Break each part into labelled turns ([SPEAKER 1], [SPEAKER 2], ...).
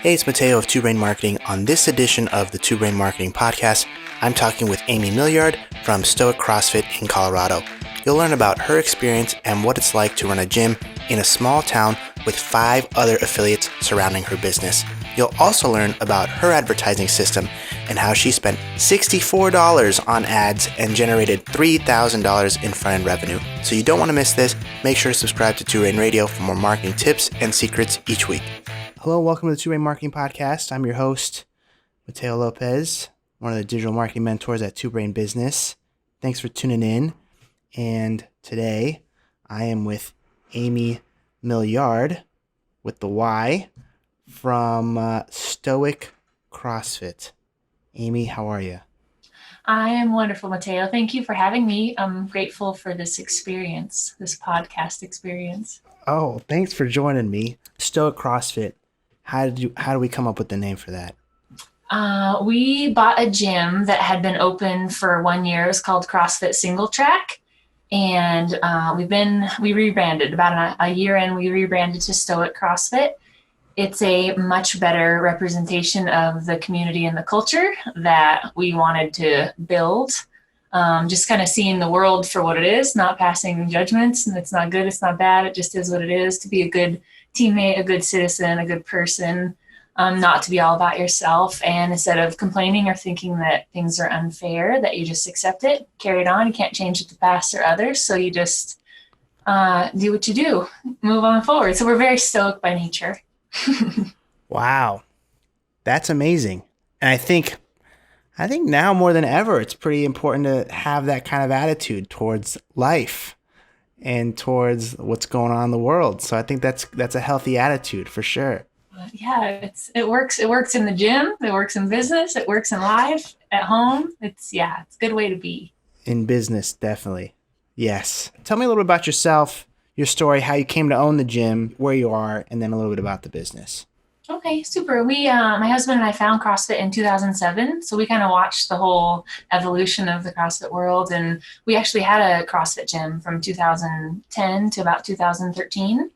[SPEAKER 1] Hey, it's Mateo of Two Brain Marketing. On this edition of the Two Brain Marketing Podcast, I'm talking with Amy Milyard from Stoic CrossFit in Colorado. You'll learn about her experience and what it's like to run a gym in a small town with 5 other affiliates surrounding her business. You'll also learn about her advertising system and how she spent $64 on ads and generated $3,000 in front-end revenue. So you don't want to miss this. Make sure to subscribe to Two Brain Radio for more marketing tips and secrets each week. Hello, welcome to the Two Brain Marketing Podcast. I'm your host, Mateo Lopez, one of the digital marketing mentors at Two Brain Business. Thanks for tuning in. And today I am with Amy Milyard with the Y from Stoic CrossFit. Amy, how are you?
[SPEAKER 2] I am wonderful, Mateo. Thank you for having me. I'm grateful for this experience, this podcast experience.
[SPEAKER 1] Oh, thanks for joining me. Stoic CrossFit. How did we come up with the name for that?
[SPEAKER 2] We bought a gym that had been open for 1 year. It was called CrossFit Single Track. And we rebranded about a year in. We rebranded to Stoic CrossFit. It's a much better representation of the community and the culture that we wanted to build. Just kind of seeing the world for what it is, not passing judgments. And it's not good, it's not bad. It just is what it is. To be a good teammate, a good citizen, a good person, not to be all about yourself. And instead of complaining or thinking that things are unfair, that you just accept it, carry it on. You can't change the past or others. So you just do what you do, move on forward. So we're very stoic by nature.
[SPEAKER 1] Wow. That's amazing. And I think now more than ever, it's pretty important to have that kind of attitude towards life and towards what's going on in the world. So I think that's a healthy attitude for sure.
[SPEAKER 2] Yeah, it works. It works in the gym. It works in business. It works in life, at home. It's a good way to be.
[SPEAKER 1] In business, definitely. Yes. Tell me a little bit about yourself, your story, how you came to own the gym, where you are, and then a little bit about the business.
[SPEAKER 2] Okay, super. My husband and I found CrossFit in 2007. So we kind of watched the whole evolution of the CrossFit world. And we actually had a CrossFit gym from 2010 to about 2013.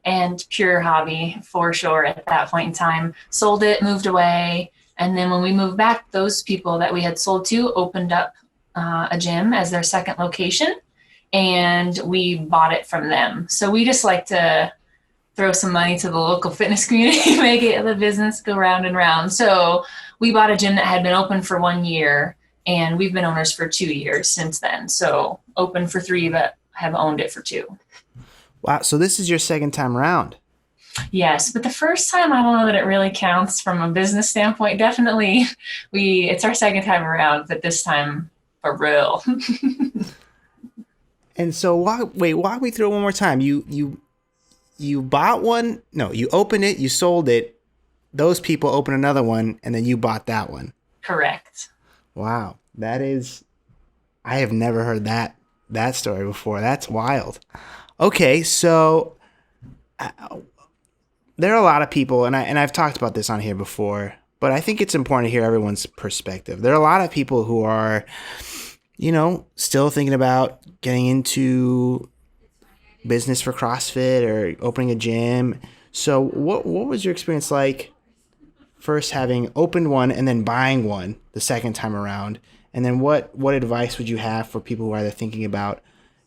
[SPEAKER 2] And pure hobby for sure at that point in time. Sold it, moved away. And then when we moved back, those people that we had sold to opened up a gym as their second location. And we bought it from them. So we just like to throw some money to the local fitness community, make it the business go round and round. So we bought a gym that had been open for 1 year, and we've been owners for 2 years since then. So open for 3, but have owned it for 2.
[SPEAKER 1] Wow. So this is your second time around.
[SPEAKER 2] Yes, but the first time, I don't know that it really counts from a business standpoint. Definitely, it's our second time around, but this time for real.
[SPEAKER 1] And so walk me through it one more time. You bought one? No, you opened it, you sold it. Those people opened another one, and then you bought that one.
[SPEAKER 2] Correct.
[SPEAKER 1] Wow. I have never heard that story before. That's wild. Okay, so there are a lot of people, and I've talked about this on here before, but I think it's important to hear everyone's perspective. There are a lot of people who are, still thinking about getting into business for CrossFit or opening a gym. So what was your experience like first having opened one and then buying one the second time around? And then what advice would you have for people who are either thinking about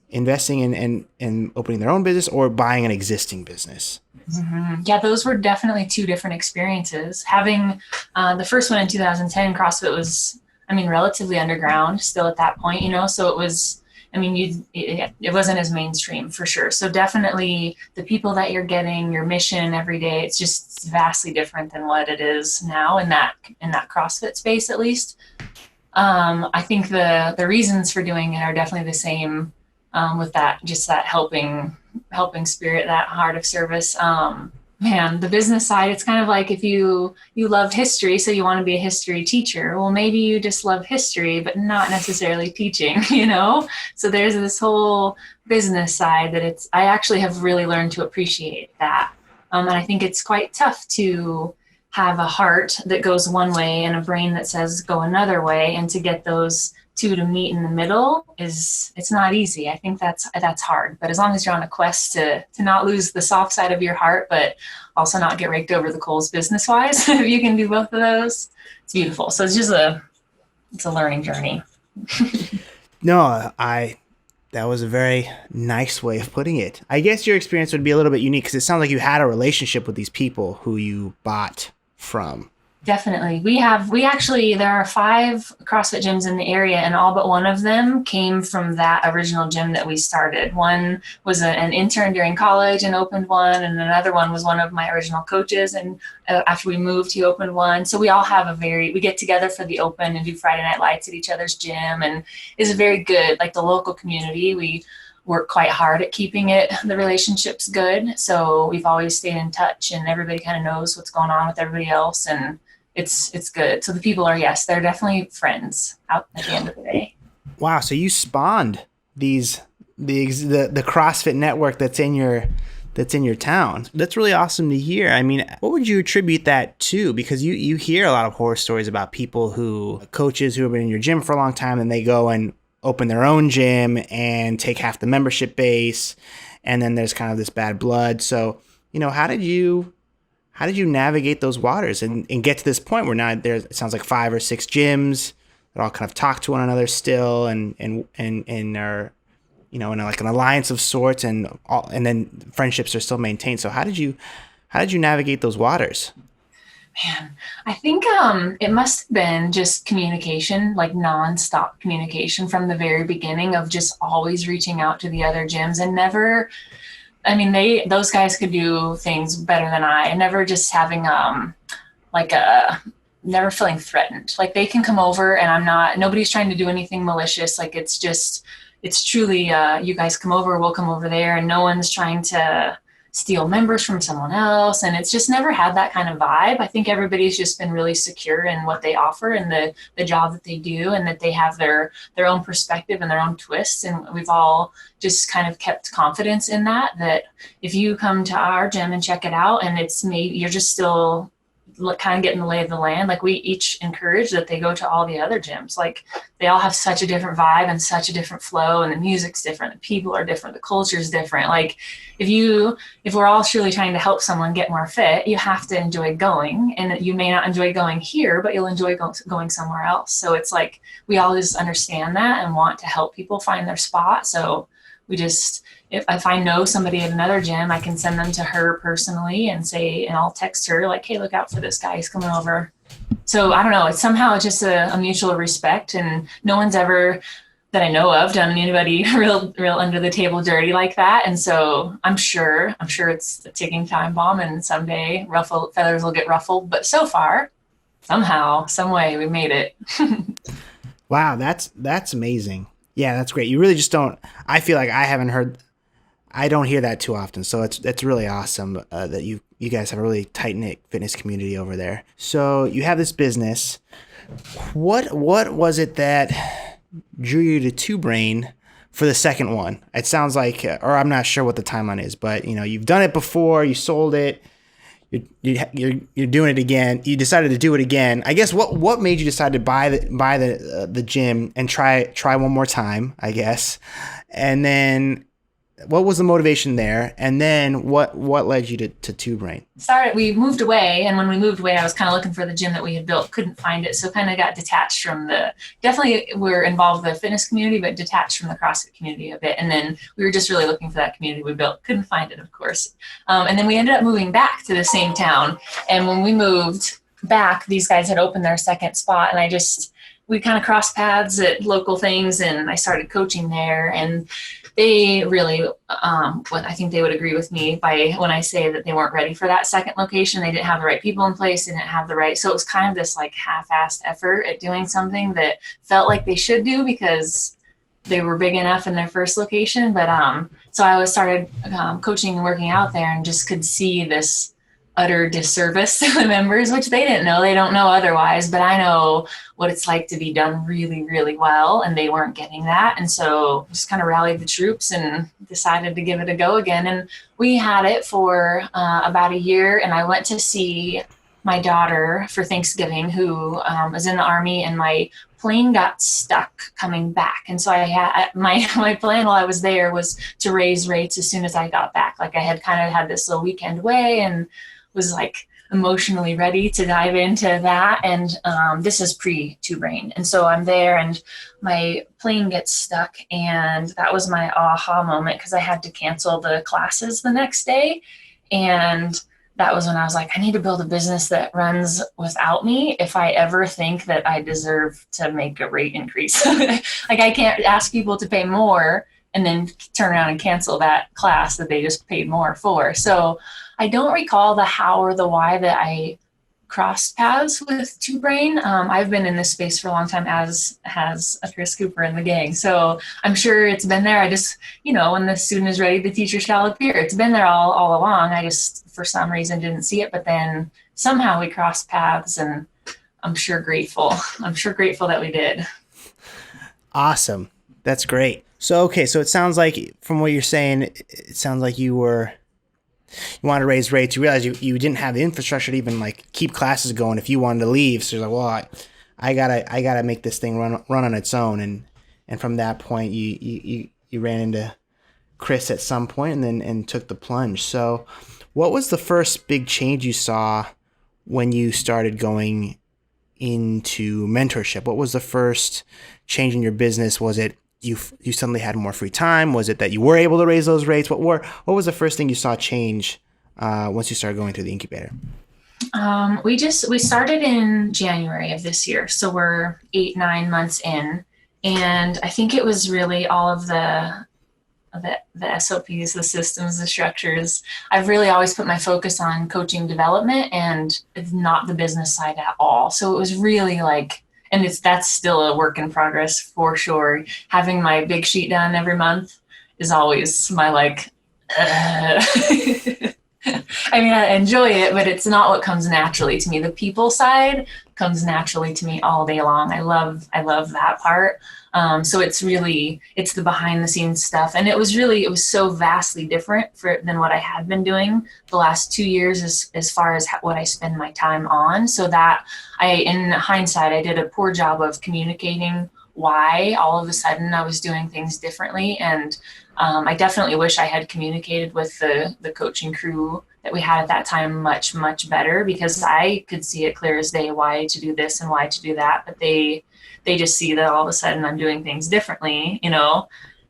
[SPEAKER 1] investing in opening their own business or buying an existing business?
[SPEAKER 2] Mm-hmm. Yeah, those were definitely 2 different experiences. Having the first one in 2010, CrossFit was, relatively underground still at that point, so it was, it wasn't as mainstream for sure. So definitely the people that you're getting, your mission every day, it's just vastly different than what it is now in that CrossFit space, at least. I think the reasons for doing it are definitely the same, with that helping spirit, that heart of service. The business side, it's kind of like if you loved history, so you want to be a history teacher. Well, maybe you just love history, but not necessarily teaching, So there's this whole business side that I actually have really learned to appreciate that. And I think it's quite tough to have a heart that goes one way and a brain that says go another way, and to get those two to meet in the middle it's not easy. I think that's hard. But as long as you're on a quest to not lose the soft side of your heart, but also not get raked over the coals business wise, if you can do both of those, it's beautiful. So it's a learning journey.
[SPEAKER 1] No, that was a very nice way of putting it. I guess your experience would be a little bit unique because it sounds like you had a relationship with these people who you bought from.
[SPEAKER 2] Definitely. There are 5 CrossFit gyms in the area, and all but one of them came from that original gym that we started. One was an intern during college and opened one, and another one was one of my original coaches. And after we moved, he opened one. So we all have we get together for the open and do Friday night lights at each other's gym, and it's very good. Like the local community, we work quite hard at keeping the relationships good. So we've always stayed in touch, and everybody kind of knows what's going on with everybody else, and it's good. So the people are, yes, they're definitely friends out at the end of the day.
[SPEAKER 1] Wow. So you spawned the CrossFit network that's in your town. That's really awesome to hear. I mean, what would you attribute that to? Because you hear a lot of horror stories about coaches who have been in your gym for a long time, and they go and open their own gym and take half the membership base. And then there's kind of this bad blood. So, how did you navigate those waters and get to this point where now it sounds like 5 or 6 gyms that all kind of talk to one another still and are, in like an alliance of sorts, and then friendships are still maintained. So how did you navigate those waters?
[SPEAKER 2] Man, I think it must have been just communication, like nonstop communication from the very beginning, of just always reaching out to the other gyms and never. I mean, those guys could do things better than I, and never just having never feeling threatened. Like they can come over and nobody's trying to do anything malicious. Like it's truly, you guys come over, we'll come over there, and no one's trying to steal members from someone else. And it's just never had that kind of vibe. I think everybody's just been really secure in what they offer and the job that they do, and that they have their own perspective and their own twists. And we've all just kind of kept confidence in that if you come to our gym and check it out, and it's maybe you're just still kind of getting the lay of the land, like we each encourage that they go to all the other gyms. Like they all have such a different vibe and such a different flow, and the music's different, the people are different, the culture's different. Like if we're all truly trying to help someone get more fit, you have to enjoy going, and you may not enjoy going here, but you'll enjoy going somewhere else. So it's like we all just understand that and want to help people find their spot. So we just, if I know somebody at another gym, I can send them to her personally and I'll text her like, hey, look out for this guy, he's coming over. So I don't know, it's somehow just a mutual respect, and no one's ever, that I know of, done anybody real under the table dirty like that. And so I'm sure it's a ticking time bomb, and someday feathers will get ruffled. But so far, somehow, some way, we made it.
[SPEAKER 1] Wow, that's amazing. Yeah, that's great. You really just don't. I feel like I don't hear that too often. So it's really awesome that you guys have a really tight knit fitness community over there. So you have this business. What was it that drew you to Two Brain for the second one? It sounds like, or I'm not sure what the timeline is, but you've done it before. You sold it. You're doing it again. You decided to do it again. I guess what made you decide to buy the gym and try one more time, I guess, and then what was the motivation there? And then what led you to Two Brain?
[SPEAKER 2] We moved away, and when we moved away, I was kind of looking for the gym that we had built, couldn't find it, so kind of got detached from definitely we're involved with the fitness community, but detached from the CrossFit community a bit. And then we were just really looking for that community we built, couldn't find it, of course. And then we ended up moving back to the same town. And when we moved back, these guys had opened their second spot, and we kind of crossed paths at local things, and I started coaching there. And they really, I think they would agree with me when I say that they weren't ready for that second location. They didn't have the right people in place, didn't have so it was kind of this like half-assed effort at doing something that felt like they should do because they were big enough in their first location. But so I started coaching and working out there, and just could see this utter disservice to the members, which they didn't know. They don't know otherwise, but I know what it's like to be done really, really well, and they weren't getting that. And so just kind of rallied the troops and decided to give it a go again. And we had it for about a year, and I went to see my daughter for Thanksgiving, who was in the Army, and my plane got stuck coming back. And so I had my plan while I was there was to raise rates as soon as I got back. Like I had kind of had this little weekend away and was like emotionally ready to dive into that. And this is pre Two Brain. And so I'm there and my plane gets stuck. And that was my aha moment because I had to cancel the classes the next day. And that was when I was like, I need to build a business that runs without me if I ever think that I deserve to make a rate increase. Like I can't ask people to pay more and then turn around and cancel that class that they just paid more for. So I don't recall the how or the why that I crossed paths with Two Brain. I've been in this space for a long time, as has a Chris Cooper in the gang. So I'm sure it's been there. I just, when the student is ready, the teacher shall appear. It's been there all along. I just, for some reason, didn't see it. But then somehow we crossed paths, and I'm sure grateful. I'm sure grateful that we did.
[SPEAKER 1] Awesome. That's great. So, okay. So it sounds like from what you're saying, it sounds like you wanted to raise rates. You realize you didn't have the infrastructure to even like keep classes going if you wanted to leave. So you're like, well, I gotta make this thing run on its own. And from that point, you ran into Chris at some point and took the plunge. So what was the first big change you saw when you started going into mentorship? What was the first change in your business? Was it you suddenly had more free time? Was it that you were able to raise those rates? What was the first thing you saw change once you started going through the incubator?
[SPEAKER 2] We started in January of this year. So we're 8-9 months in. And I think it was really all of the SOPs, the systems, the structures. I've really always put my focus on coaching development and not the business side at all. So it was really like, and that's still a work in progress for sure. Having my big sheet done every month is always my like, I mean, I enjoy it, but it's not what comes naturally to me. The people side comes naturally to me all day long. I love that part. So it's the behind the scenes stuff. And it was so vastly different than what I had been doing the last 2 years as far as what I spend my time on. So that in hindsight, I did a poor job of communicating why all of a sudden I was doing things differently. And I definitely wish I had communicated with the coaching crew that we had at that time much, much better, because I could see it clear as day why to do this and why to do that. But they just see that all of a sudden I'm doing things differently, and I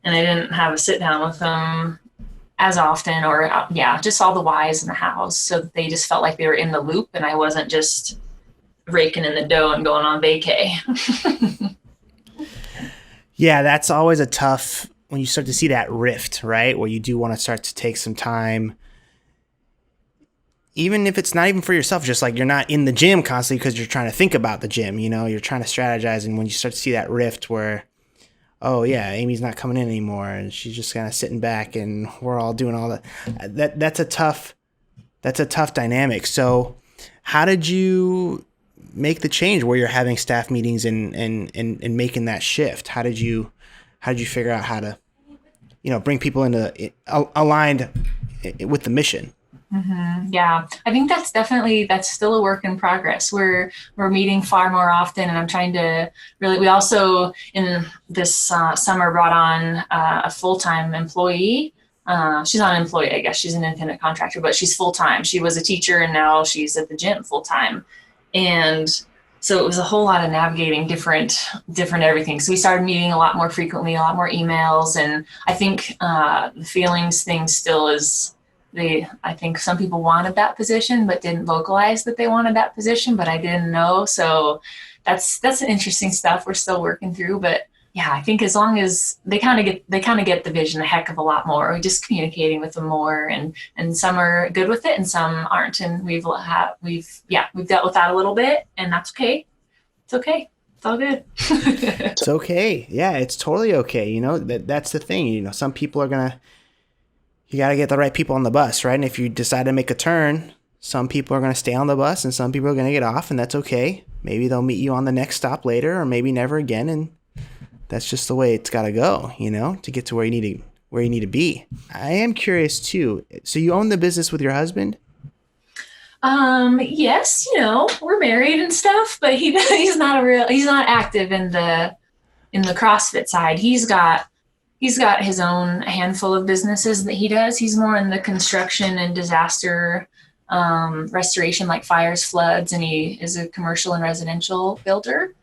[SPEAKER 2] didn't have a sit down with them as often, or just all the whys in the hows. So they just felt like they were in the loop and I wasn't just raking in the dough and going on vacay.
[SPEAKER 1] Yeah, that's always a tough when you start to see that rift, right? Where you do want to start to take some time, even if it's not even for yourself, just like you're not in the gym constantly because you're trying to think about the gym, you're trying to strategize. And when you start to see that rift where, oh yeah, Amy's not coming in anymore and she's just kind of sitting back and we're all doing all that, that's a tough dynamic. So how did you make the change where you're having staff meetings and making that shift? How did you figure out how to, bring people into aligned with the mission?
[SPEAKER 2] Mm-hmm. Yeah, I think that's still a work in progress. We're meeting far more often, and I'm trying to really. We also in this summer brought on a full-time employee. She's not an employee, I guess. She's an independent contractor, but she's full-time. She was a teacher, and now she's at the gym full-time. And so it was a whole lot of navigating different everything. So we started meeting a lot more frequently, a lot more emails, and I think the feelings thing still is. I think some people wanted that position, but didn't vocalize that they wanted that position, but I didn't know. So that's an interesting stuff we're still working through. But yeah, I think as long as they kind of get the vision a heck of a lot more, we're just communicating with them more, and some are good with it and some aren't. And we've dealt with that a little bit, and that's okay. It's okay. It's all good.
[SPEAKER 1] It's okay. Yeah, it's totally okay. That's the thing. Some people are you got to get the right people on the bus, right? And if you decide to make a turn, some people are going to stay on the bus and some people are going to get off, and that's okay. Maybe they'll meet you on the next stop later, or maybe never again. And that's just the way it's got to go, to get to where you need to be. I am curious too. So you own the business with your husband?
[SPEAKER 2] Yes, we're married and stuff, but he's not active in the CrossFit side. He's got his own handful of businesses that he does. He's more in the construction and disaster restoration, like fires, floods, and he is a commercial and residential builder.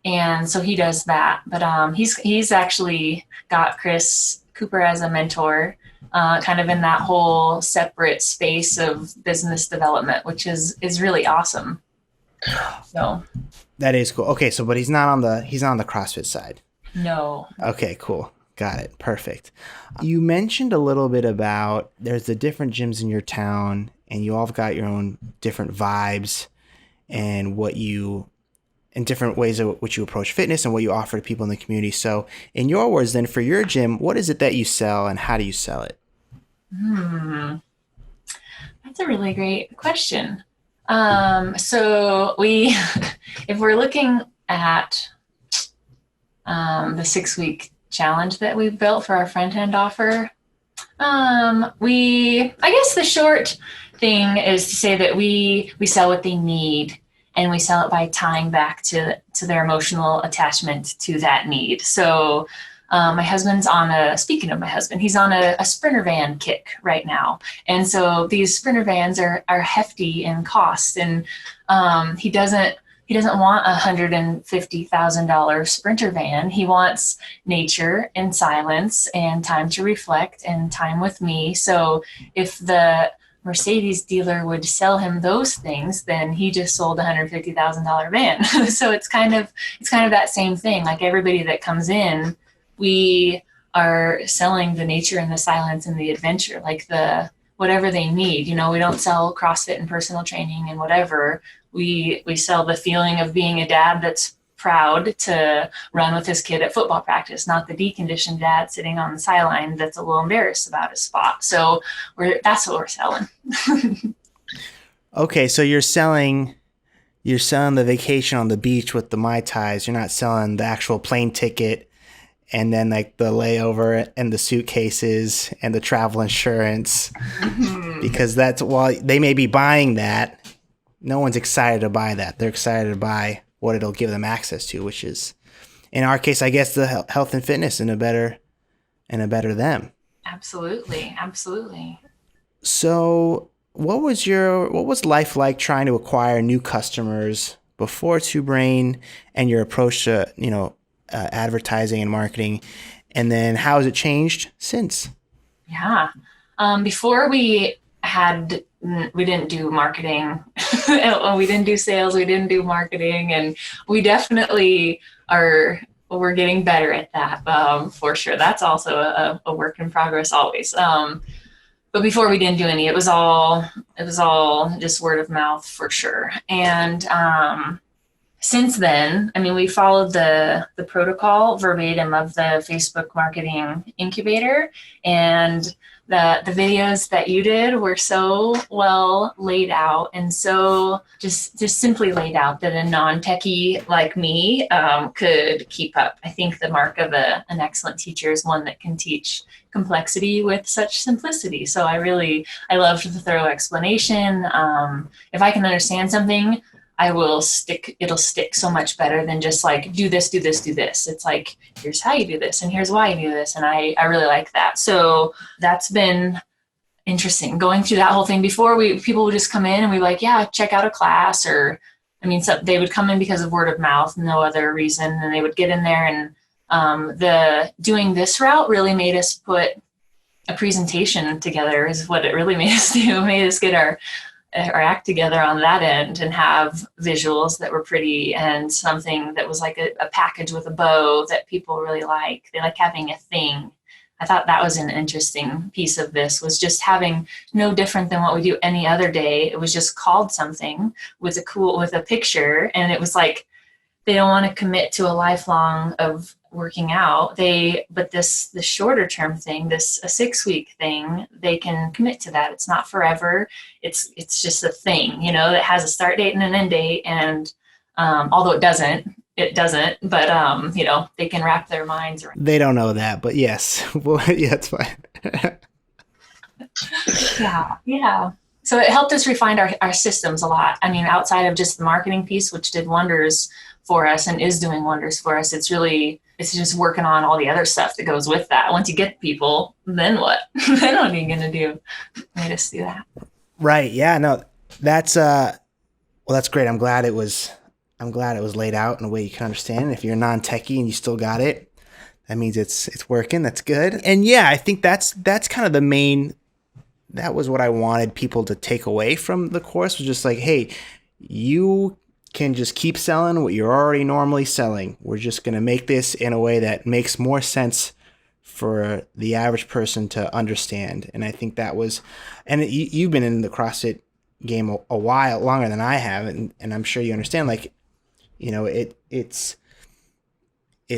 [SPEAKER 2] And so he does that. But he's actually got Chris Cooper as a mentor, kind of in that whole separate space of business development, which is really awesome. So
[SPEAKER 1] That is cool. Okay, so but he's not on the CrossFit side.
[SPEAKER 2] no.
[SPEAKER 1] Okay, cool. Got it. Perfect. You mentioned a little bit about there's the different gyms in your town and you all have got your own different vibes and different ways of which you approach fitness and what you offer to people in the community. So in your words then, for your gym, what is it that you sell and how do you sell it?
[SPEAKER 2] That's a really great question. So we, if we're looking at the 6-week challenge that we've built for our front end offer, I guess the short thing is to say that we sell what they need, and we sell it by tying back to their emotional attachment to that need. So my husband's speaking of my husband, he's on a Sprinter van kick right now. And so these Sprinter vans are hefty in cost. And he doesn't want $150,000 Sprinter van. He wants nature and silence and time to reflect and time with me. So if the Mercedes dealer would sell him those things, then he just sold a $150,000 van. So it's kind of that same thing. Like everybody that comes in, we are selling the nature and the silence and the adventure, like whatever they need. We don't sell CrossFit and personal training and whatever. We sell the feeling of being a dad that's proud to run with his kid at football practice, not the deconditioned dad sitting on the sideline that's a little embarrassed about his spot. So that's what we're selling.
[SPEAKER 1] Okay, so you're selling the vacation on the beach with the Mai Tais. You're not selling the actual plane ticket and then like the layover and the suitcases and the travel insurance, because while they may be buying that, no one's excited to buy that. They're excited to buy what it'll give them access to, which is, in our case, I guess, the health and fitness and a better them.
[SPEAKER 2] Absolutely.
[SPEAKER 1] So what was life like trying to acquire new customers before Two Brain and your approach to, advertising and marketing? And then how has it changed since?
[SPEAKER 2] Yeah. Before we didn't do marketing. We didn't do sales. We didn't do marketing. And we definitely we're getting better at that, for sure. That's also a work in progress always. But before we didn't do any, it was all just word of mouth for sure. And since then, we followed the protocol verbatim of the Facebook marketing incubator, and the videos that you did were so well laid out and so just simply laid out that a non-techie like me could keep up. I think the mark of an excellent teacher is one that can teach complexity with such simplicity. So I loved the thorough explanation. If I can understand something, it'll stick so much better than just like, do this, do this, do this. It's like, here's how you do this and here's why you do this. And I really like that. So that's been interesting going through that whole thing. Before people would just come in and we like, yeah, check out a class, or, so they would come in because of word of mouth, no other reason. And they would get in there, and the doing this route really made us put a presentation together is what it really made us do. It made us get our act together on that end and have visuals that were pretty and something that was like a package with a bow that people really like. They like having a thing. I thought that was an interesting piece of this, was just having no different than what we do any other day. It was just called something with a picture. And it was like, they don't want to commit to a lifelong of working out. But the shorter term thing, a 6-week thing, they can commit to that. It's not forever. It's just a thing, that has a start date and an end date. And although it doesn't, but they can wrap their minds around.
[SPEAKER 1] They don't know that, but yes. Well, yeah, it's fine.
[SPEAKER 2] Yeah. So it helped us refine our systems a lot. I mean, outside of just the marketing piece, which did wonders for us and is doing wonders for us, it's just working on all the other stuff that goes with that. Once you get people, then what? Then what are you going to do? Made us do that.
[SPEAKER 1] Right. Yeah, no, that's, well, that's great. I'm glad it was laid out in a way you can understand. If you're non-techie and you still got it, that means it's working. That's good. And yeah, I think that's kind of that was what I wanted people to take away from the course, was just like, hey, you can just keep selling what you're already normally selling. We're just going to make this in a way that makes more sense for the average person to understand. And I think that was, and you've been in the CrossFit game a while longer than I have. And I'm sure you understand, like, you know, it's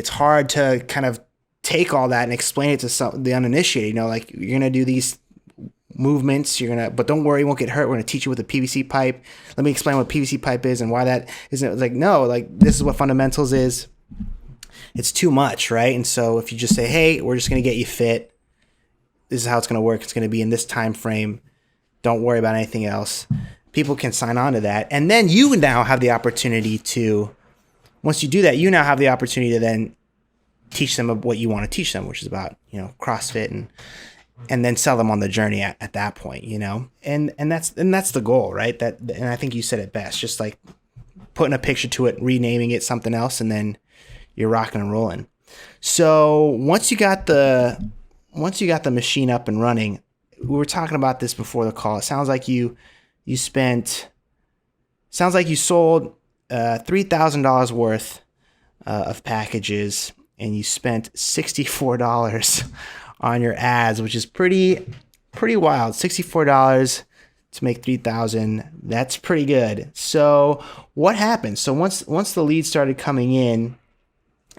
[SPEAKER 1] hard to kind of take all that and explain it to the uninitiated, you know, like, you're going to do these movements, but don't worry, you won't get hurt. We're going to teach you with a PVC pipe. Let me explain what PVC pipe is and why that isn't. Like, no, like, this is what fundamentals is. It's too much, right? And so if you just say, hey, we're just going to get you fit, this is how it's going to work, it's going to be in this time frame, don't worry about anything else, people can sign on to that. And then you now have the opportunity to, once you do that, you now have the opportunity to then teach them what you want to teach them, which is about, you know, CrossFit, and then sell them on the journey at that point, you know? And that's the goal, right? And I think you said it best, just like putting a picture to it, renaming it something else, and then you're rocking and rolling. So once you got the machine up and running, we were talking about this before the call. It sounds like you sold $3,000 worth of packages, and you spent $64 on your ads, which is pretty wild. $64 to make $3,000. That's pretty good. So what happened? So once the leads started coming in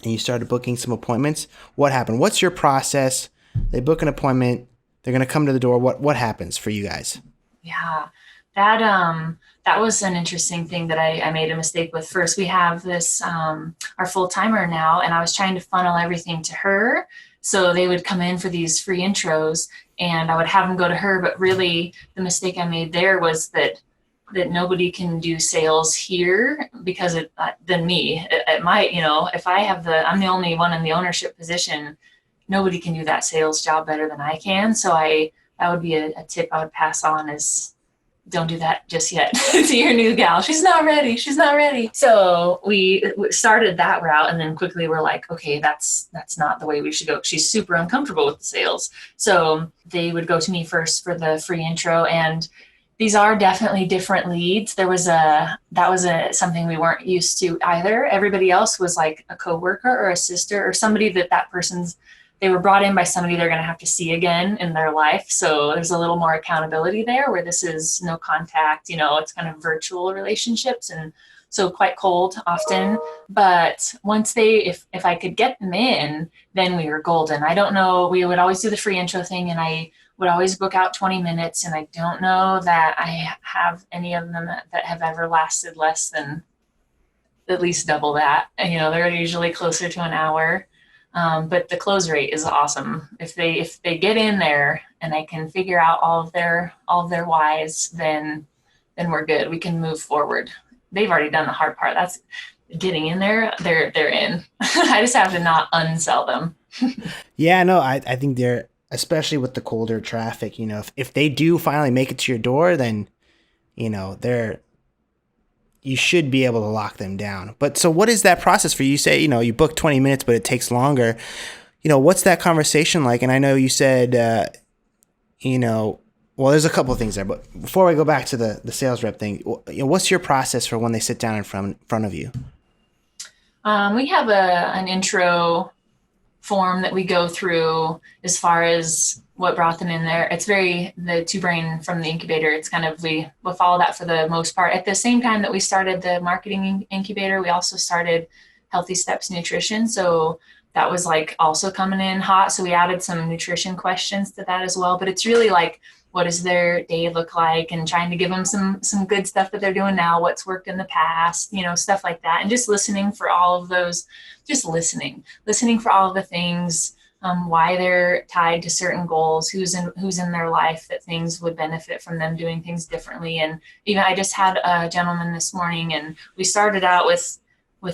[SPEAKER 1] and you started booking some appointments, what happened? What's your process? They book an appointment, they're going to come to the door. What happens for you guys?
[SPEAKER 2] Yeah, that was an interesting thing that I made a mistake with. First, we have this, our full timer now, and I was trying to funnel everything to her. So they would come in for these free intros and I would have them go to her. But really the mistake I made there was that nobody can do sales here because than me. It might, you know, if I'm the only one in the ownership position, nobody can do that sales job better than I can. So that would be a tip I would pass on, is don't do that just yet to your new gal. She's not ready. So we started that route, and then quickly we're like, okay, that's not the way we should go. She's super uncomfortable with the sales. So they would go to me first for the free intro, and these are definitely different leads. That was something we weren't used to either. Everybody else was like a coworker or a sister or somebody they were brought in by somebody they're going to have to see again in their life. So there's a little more accountability there, where this is no contact, you know, it's kind of virtual relationships, and so quite cold often. But once if I could get them in, then we were golden. I don't know, we would always do the free intro thing, and I would always book out 20 minutes. And I don't know that I have any of them that have ever lasted less than at least double that. And, you know, they're usually closer to an hour. But the close rate is awesome. If they get in there and I can figure out all of their whys, then we're good. We can move forward. They've already done the hard part. That's getting in there. They're in. I just have to not unsell them.
[SPEAKER 1] Yeah, no, I think they're, especially with the colder traffic, you know, if they do finally make it to your door, then, you know, you should be able to lock them down. But so what is that process for you? You say, you know, you book 20 minutes, but it takes longer. You know, what's that conversation like? And I know you said, you know, well, there's a couple of things there, but before I go back to the sales rep thing, you know, what's your process for when they sit down in front of you?
[SPEAKER 2] We have an intro form that we go through as far as what brought them in there. It's the two brain from the incubator. It's kind of, we'll follow that for the most part. At the same time that we started the marketing incubator, we also started Healthy Steps Nutrition. So that was like also coming in hot. So we added some nutrition questions to that as well. But it's really like, what does their day look like, and trying to give them some good stuff that they're doing now, what's worked in the past, you know, stuff like that. And just listening for all of those, listening for all of the things why they're tied to certain goals, who's in their life that things would benefit from them doing things differently. And even I just had a gentleman this morning, and we started out with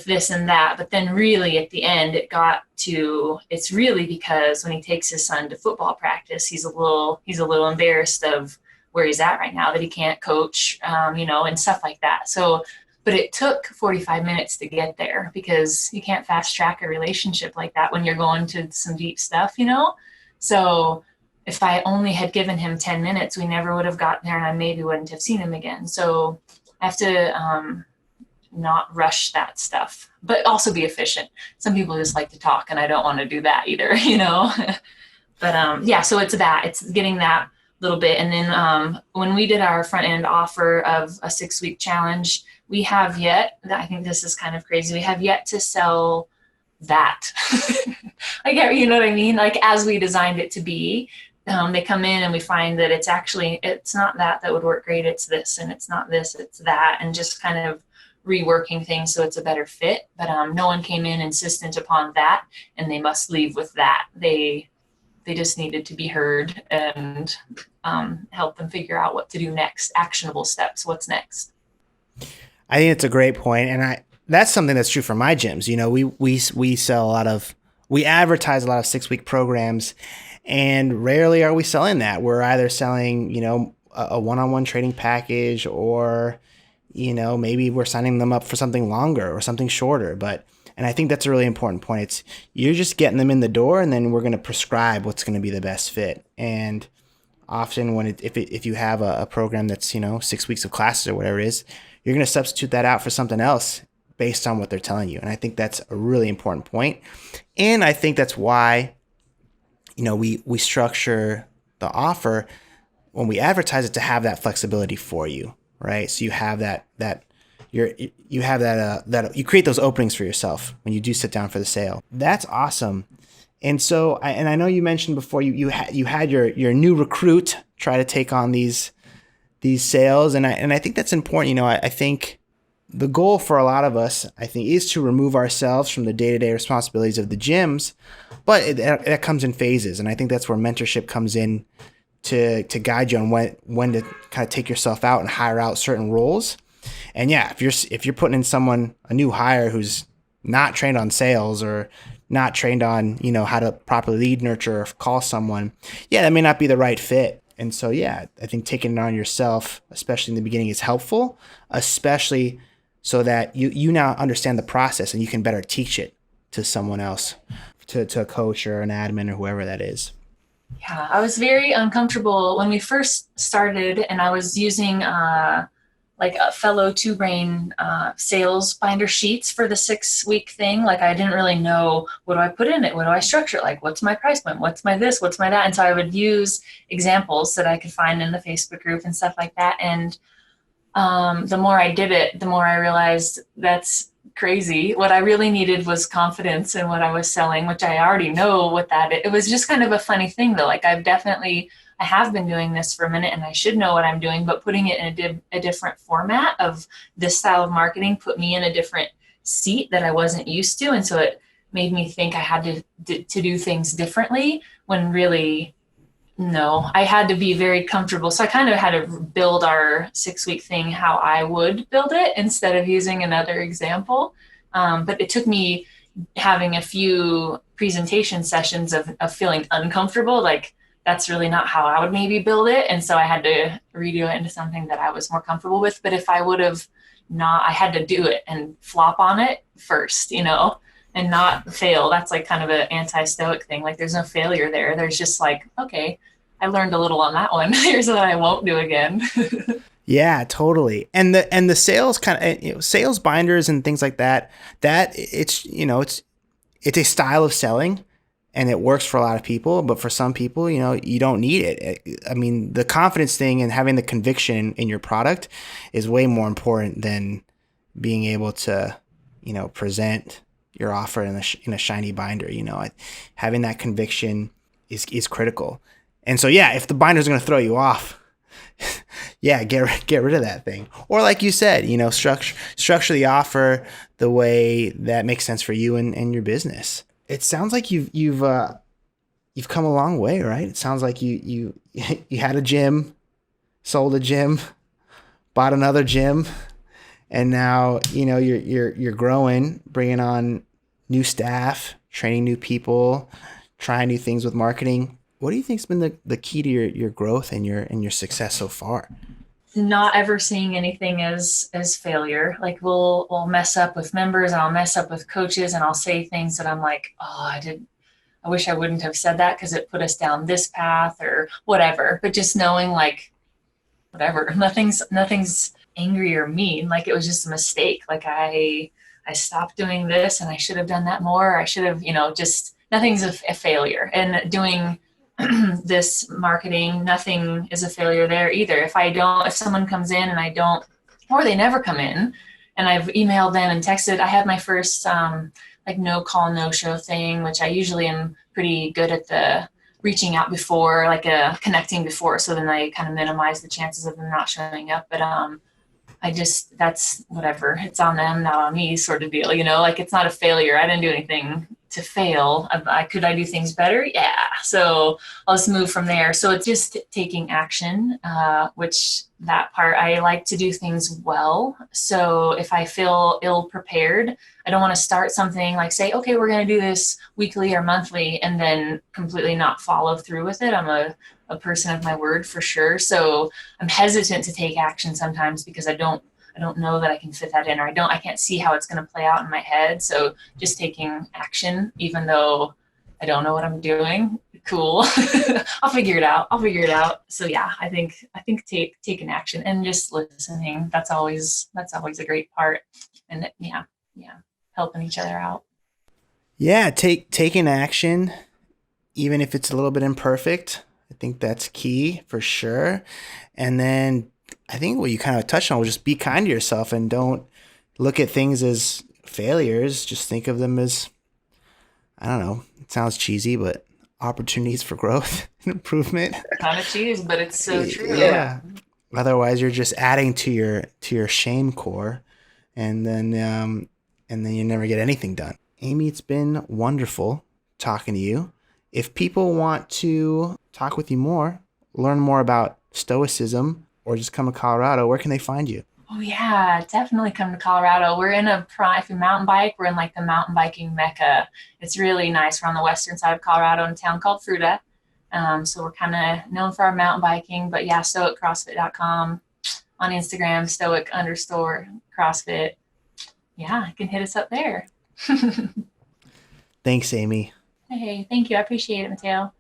[SPEAKER 2] this and that, but then really at the end it got to, it's really because when he takes his son to football practice, he's a little embarrassed of where he's at right now, that he can't coach, and stuff like that. So, but it took 45 minutes to get there, because you can't fast track a relationship like that when you're going to some deep stuff, So if I only had given him 10 minutes, we never would have gotten there, and I maybe wouldn't have seen him again. So I have to not rush that stuff, but also be efficient. Some people just like to talk, and I don't want to do that either, But so it's getting that little bit. And then when we did our front end offer of a 6-week challenge, we have yet, I think this is kind of crazy, we have yet to sell that. You know what I mean? Like, as we designed it to be, they come in and we find that it's not that would work great. It's this, and it's not this, it's that, and just kind of reworking things so it's a better fit. But no one came in insistent upon that, and they must leave with that. They just needed to be heard and help them figure out what to do next, actionable steps, what's next.
[SPEAKER 1] I think it's a great point. And that's something that's true for my gyms. We sell we advertise a lot of 6-week programs, and rarely are we selling that. We're either selling, a one-on-one training package, or, maybe we're signing them up for something longer or something shorter. And I think that's a really important point. It's, you're just getting them in the door, and then we're going to prescribe what's going to be the best fit. And often if you have a program that's, 6 weeks of classes or whatever it is, you're going to substitute that out for something else based on what they're telling you. And I think that's a really important point. And I think that's why, we structure the offer when we advertise it to have that flexibility for you, right? So you have you create those openings for yourself when you do sit down for the sale. That's awesome. And so, I know you mentioned before you had your new recruit try to take on these sales, and I think that's important. I think the goal for a lot of us, is to remove ourselves from the day-to-day responsibilities of the gyms, but it comes in phases, and I think that's where mentorship comes in to guide you on when to kind of take yourself out and hire out certain roles. And yeah, if you're putting in a new hire who's not trained on sales, or not trained on, how to properly lead, nurture, or call someone, that may not be the right fit. And so, I think taking it on yourself, especially in the beginning, is helpful, especially so that you now understand the process and you can better teach it to someone else, to a coach or an admin or whoever that is.
[SPEAKER 2] Yeah, I was very uncomfortable when we first started, and I was using like a fellow Two Brain sales binder sheets for the 6-week thing. Like, I didn't really know, what do I put in it? What do I structure it? Like, what's my price point? What's my this? What's my that? And so I would use examples that I could find in the Facebook group and stuff like that. And the more I did it, the more I realized that's crazy. What I really needed was confidence in what I was selling, which I already know what that is. It was just kind of a funny thing though. Like, I have been doing this for a minute, and I should know what I'm doing, but putting it in a different format of this style of marketing put me in a different seat that I wasn't used to. And so it made me think I had to do things differently, when really, no, I had to be very comfortable. So I kind of had to build our 6-week thing how I would build it instead of using another example. But it took me having a few presentation sessions of feeling uncomfortable, like, that's really not how I would maybe build it. And so I had to redo it into something that I was more comfortable with. But if I would have not, I had to do it and flop on it first, and not fail. That's like kind of an anti-Stoic thing. Like, there's no failure there. There's just like, okay, I learned a little on that one. Here's what I won't do again.
[SPEAKER 1] Yeah, totally. And the sales kind of, sales binders and things like that it's a style of selling. And it works for a lot of people, but for some people, you don't need it. I mean, the confidence thing and having the conviction in your product is way more important than being able to, present your offer in a shiny binder. Having that conviction is critical. And so, if the binder's going to throw you off, get rid of that thing. Or like you said, structure the offer the way that makes sense for you and your business. It sounds like you've you've come a long way, right? It sounds like you had a gym, sold a gym, bought another gym, and now you're growing, bringing on new staff, training new people, trying new things with marketing. What do you think's been the key to your growth and your success so far?
[SPEAKER 2] Not ever seeing anything as failure. Like we'll mess up with members and I'll mess up with coaches and I'll say things that I'm like, oh, I wish I wouldn't have said that because it put us down this path or whatever. But just knowing like whatever, nothing's angry or mean. Like it was just a mistake. Like I stopped doing this and I should have done that more. I should have, just nothing's a failure. And doing this marketing, nothing is a failure there either. If someone comes in and I don't, or they never come in and I've emailed them and texted, I had my first like no call, no show thing, which I usually am pretty good at the reaching out before, like connecting before. So then I kind of minimize the chances of them not showing up. But that's whatever. It's on them, not on me sort of deal, like it's not a failure. I didn't do anything to fail. Could I do things better? Yeah. So I'll just move from there. So it's just taking action, which that part, I like to do things well. So if I feel ill prepared, I don't want to start something like say, okay, we're going to do this weekly or monthly and then completely not follow through with it. I'm a person of my word for sure. So I'm hesitant to take action sometimes because I don't know that I can fit that in, or I can't see how it's going to play out in my head. So just taking action, even though I don't know what I'm doing. Cool. I'll figure it out. So yeah, I think taking action and just listening. That's always a great part. And yeah, helping each other out.
[SPEAKER 1] Yeah, taking action, even if it's a little bit imperfect. I think that's key for sure. And then I think what you kind of touched on was just be kind to yourself and don't look at things as failures. Just think of them as, I don't know, it sounds cheesy, but opportunities for growth and improvement.
[SPEAKER 2] Kind of cheese, but it's so true.
[SPEAKER 1] Yeah. Otherwise, you're just adding to your shame core, and then you never get anything done. Amy, it's been wonderful talking to you. If people want to talk with you more, learn more about Stoicism, or just come to Colorado, where can they find you?
[SPEAKER 2] Oh yeah, definitely come to Colorado. We're in if you mountain bike, we're in like the mountain biking mecca. It's really nice. We're on the western side of Colorado in a town called Fruita. So we're kind of known for our mountain biking, but yeah, stoiccrossfit.com, on Instagram, stoic_CrossFit. Yeah, you can hit us up there.
[SPEAKER 1] Thanks, Amy.
[SPEAKER 2] Hey, thank you. I appreciate it, Mateo.